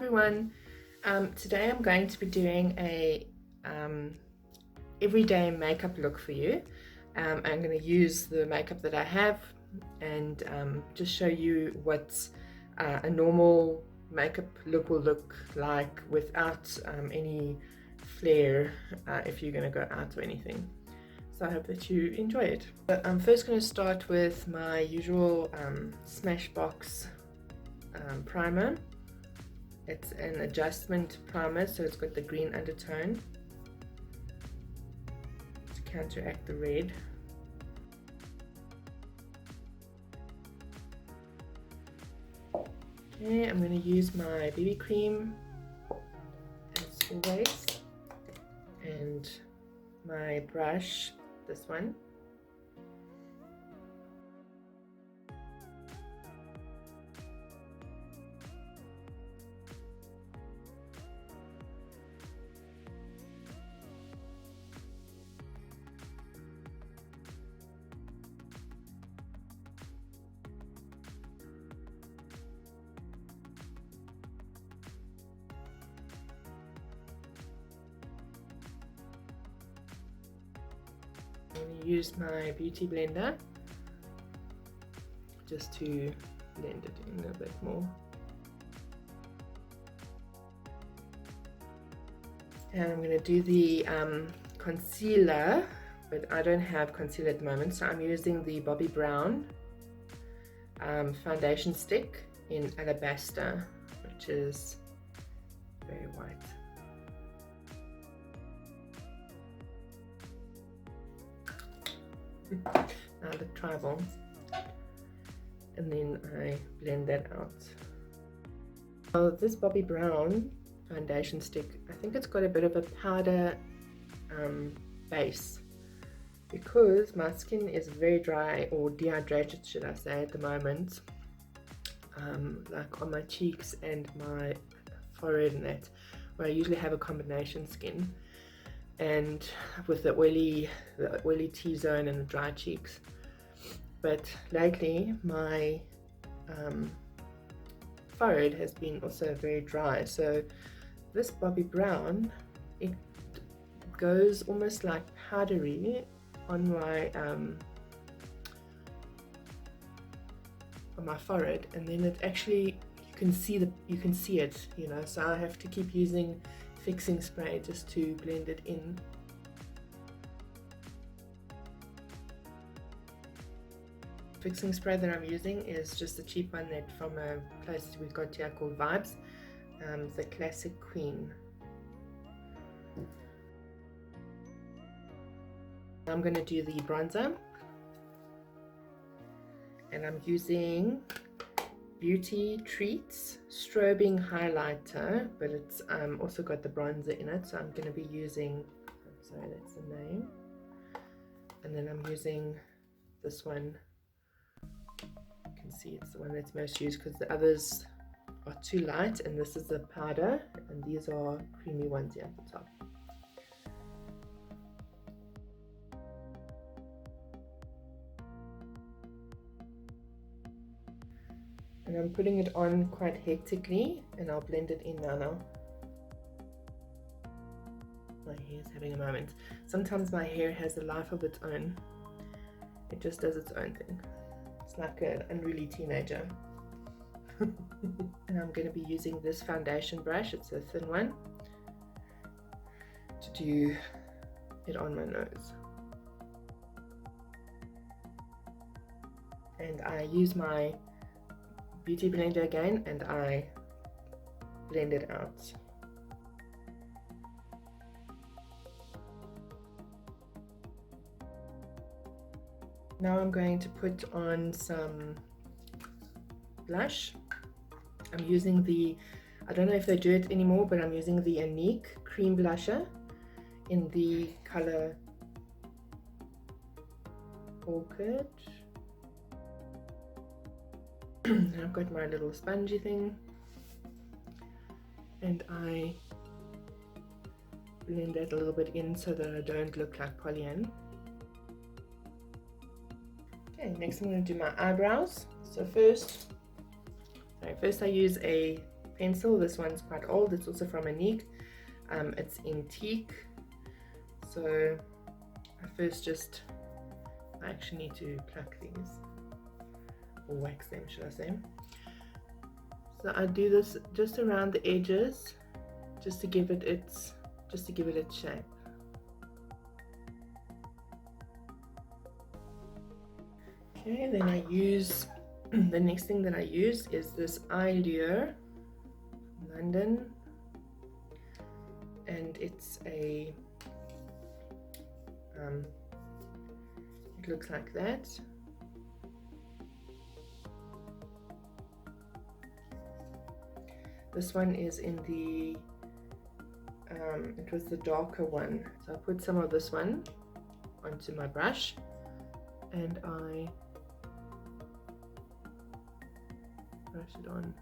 everyone. Today I'm going to be doing a everyday makeup look for you. I'm going to use the makeup that I have and just show you what a normal makeup look will look like without any flair if you're going to go out or anything. So I hope that you enjoy it. But I'm first going to start with my usual Smashbox primer. It's an adjustment primer, so it's got the green undertone to counteract the red. Okay, I'm going to use my BB cream as always, and my brush, this one. I'm going to use my beauty blender just to blend it in a bit more. And I'm going to do the concealer, but I don't have concealer at the moment, so I'm using the Bobbi Brown foundation stick in Alabaster, which is very white. Now the tribal, and then I blend that out. So this Bobbi Brown foundation stick, I think it's got a bit of a powder base, because my skin is very dry, or dehydrated should I say, at the moment, like on my cheeks and my forehead and that, where I usually have a combination skin, and with the oily T-zone and the dry cheeks. But lately my forehead has been also very dry, so this Bobbi Brown, it goes almost like powdery on my forehead, and then it actually, you can see it, you know, so I have to keep using fixing spray just to blend it in. Fixing spray that I'm using is just a cheap one that from a place we've got here called Vibes, the Classic Queen. I'm going to do the bronzer, and I'm using Beauty Treats Strobing Highlighter, but it's also got the bronzer in it, so I'm going to be using, sorry, that's the name, and then I'm using this one. You can see it's the one that's most used because the others are too light, and this is the powder, and these are creamy ones here at the top. And I'm putting it on quite hectically, and I'll blend it in now. My hair's having a moment. Sometimes my hair has a life of its own. It just does its own thing. It's like an unruly teenager. And I'm going to be using this foundation brush, it's a thin one, to do it on my nose. And I use my beauty blender again, and I blend it out. Now I'm going to put on some blush. I'm using the, I don't know if they do it anymore, but I'm using the Ondeane cream blusher in the color Orchid. I've got my little spongy thing, and I blend that a little bit in so that I don't look like Pollyanna. Okay, next I'm going to do my eyebrows. So first I use a pencil. This one's quite old. It's also from Ondeane. It's antique. So I actually need to pluck these, or wax them, should I say. So I do this just around the edges, just to give it its shape. Okay, then I use the next thing that I use is this eye lure from London, and it's a it looks like that. This one is in the it was the darker one, so I put some of this one onto my brush and I brush it on.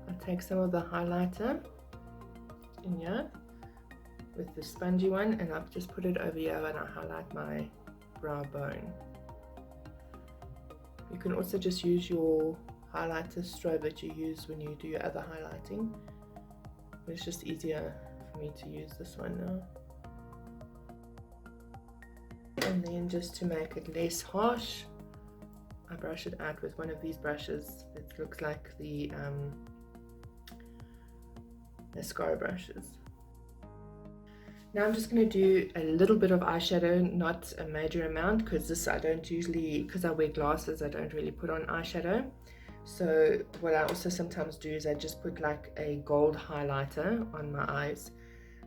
I take some of the highlighter in here with the spongy one, and I've just put it over here and I highlight my brow bone. You can also just use your highlighter strobe that you use when you do your other highlighting, but it's just easier for me to use this one now. And then just to make it less harsh, I brush it out with one of these brushes. It looks like the mascara brushes. Now I'm just going to do a little bit of eyeshadow, not a major amount, because this I don't usually, because I wear glasses, I don't really put on eyeshadow. So what I also sometimes do is I just put like a gold highlighter on my eyes,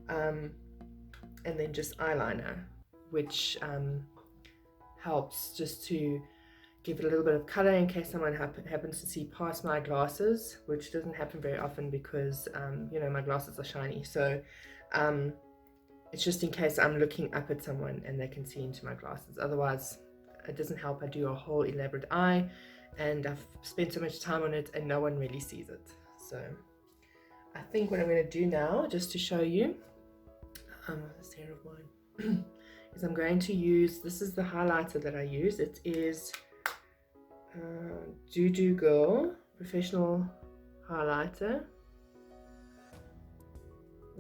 and then just eyeliner, which helps just to give it a little bit of color in case someone happens to see past my glasses, which doesn't happen very often because you know, my glasses are shiny. So it's just in case I'm looking up at someone and they can see into my glasses. Otherwise, it doesn't help. I do a whole elaborate eye and I've spent so much time on it and no one really sees it. So I think what I'm going to do now, just to show you, this hair of mine, is I'm going to use, this is the highlighter that I use. It is Doo Girl Professional Highlighter,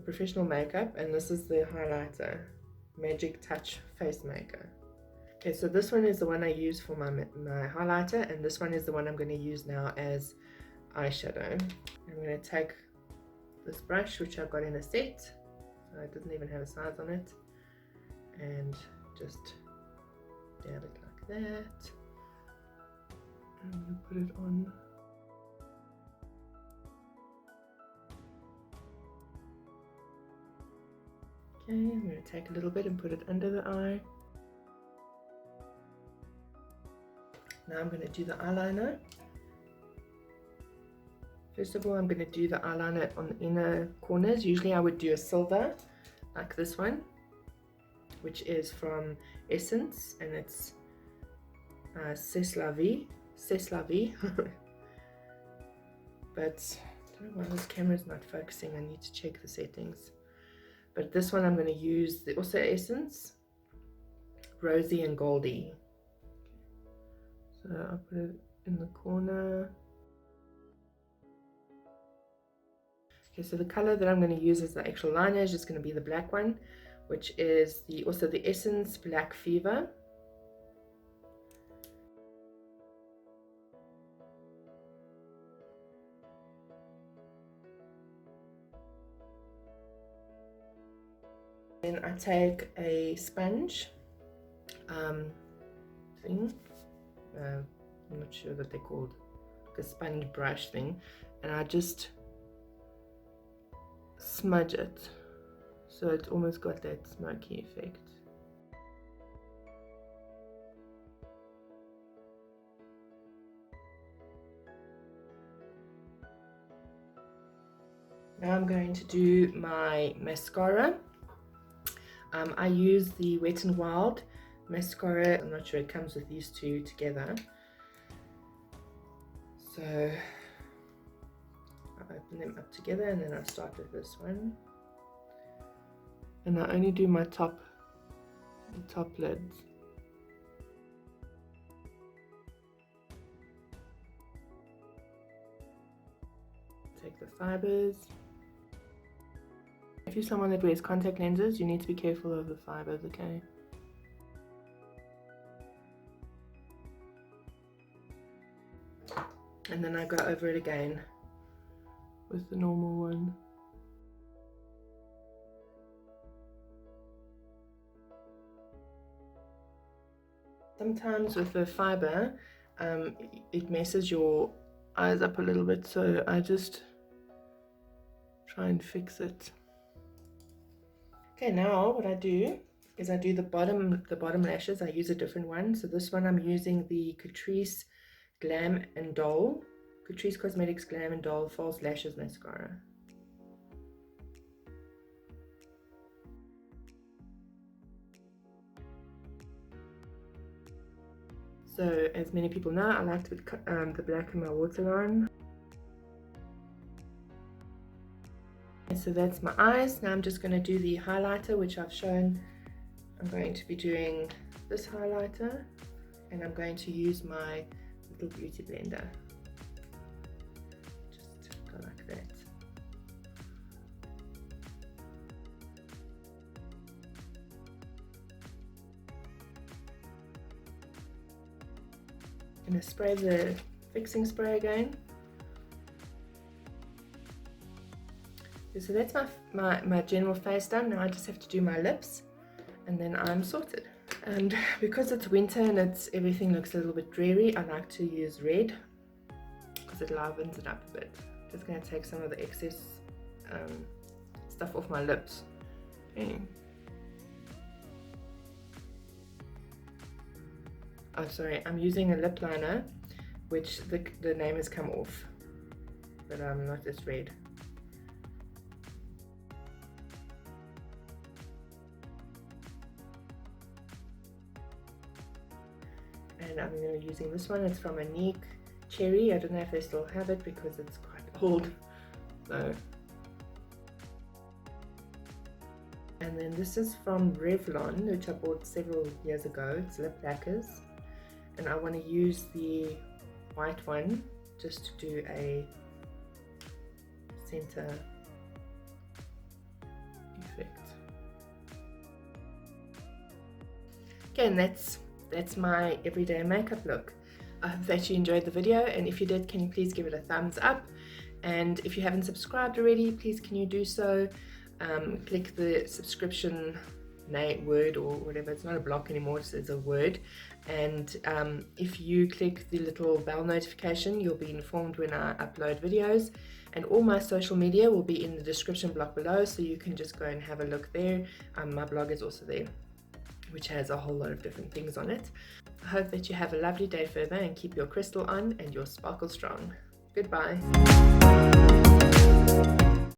Professional Makeup, and this is the highlighter, Magic Touch Face Maker. Okay, so this one is the one I use for my highlighter, and this one is the one I'm going to use now as eyeshadow. I'm going to take this brush, which I've got in a set, so it doesn't even have a size on it, and just dab it like that. I'm going to put it on. Okay, I'm going to take a little bit and put it under the eye. Now I'm going to do the eyeliner. First of all, I'm going to do the eyeliner on the inner corners. Usually I would do a silver, like this one, which is from Essence, and it's C'est la Vie. But I don't know why this camera is not focusing. I need to check the settings. But this one I'm going to use the also Essence Rosy and Goldie. So I'll put it in the corner. Okay, so the color that I'm going to use as the actual liner is just going to be the black one, which is also the Essence Black Fever. Then I take a sponge thing, I'm not sure what they're called, like a sponge brush thing, and I just smudge it so it's almost got that smoky effect. Now I'm going to do my mascara. I use the Wet n Wild mascara. I'm not sure, it comes with these two together. So I open them up together and then I start with this one. and I only do my top lids. Take the fibers. If you're someone that wears contact lenses, you need to be careful of the fibers, okay? And then I go over it again with the normal one. Sometimes with the fiber, it messes your eyes up a little bit, so I just try and fix it. Okay, now what I do is I do the bottom lashes. I use a different one. So this one I'm using the Catrice Glam and Doll, Catrice Cosmetics Glam and Doll False Lashes Mascara. So as many people know, I like to put the black in my waterline. And so that's my eyes. Now I'm just going to do the highlighter, which I've shown. I'm going to be doing this highlighter, and I'm going to use my little beauty blender. Just go like that. I'm going to spray the fixing spray again. So that's my general face done. Now I just have to do my lips, and then I'm sorted. And because it's winter and everything looks a little bit dreary, I like to use red because it livens it up a bit. Just going to take some of the excess stuff off my lips. Okay. Oh, sorry, I'm using a lip liner, which the name has come off, but not this red. And I'm going to be using this one. It's from Ondeane Cherry. I don't know if they still have it because it's quite old. So. And then this is from Revlon, which I bought several years ago. It's lip lacquers. And I want to use the white one just to do a center effect. Okay, and that's my everyday makeup look. I hope that you enjoyed the video, and if you did, can you please give it a thumbs up? And if you haven't subscribed already, please can you do so? Click the subscription word or whatever. It's not a block anymore, it's a word. And if you click the little bell notification, you'll be informed when I upload videos. And all my social media will be in the description block below, so you can just go and have a look there. My blog is also there, which has a whole lot of different things on it. I hope that you have a lovely day further and keep your crystal on and your sparkle strong. Goodbye.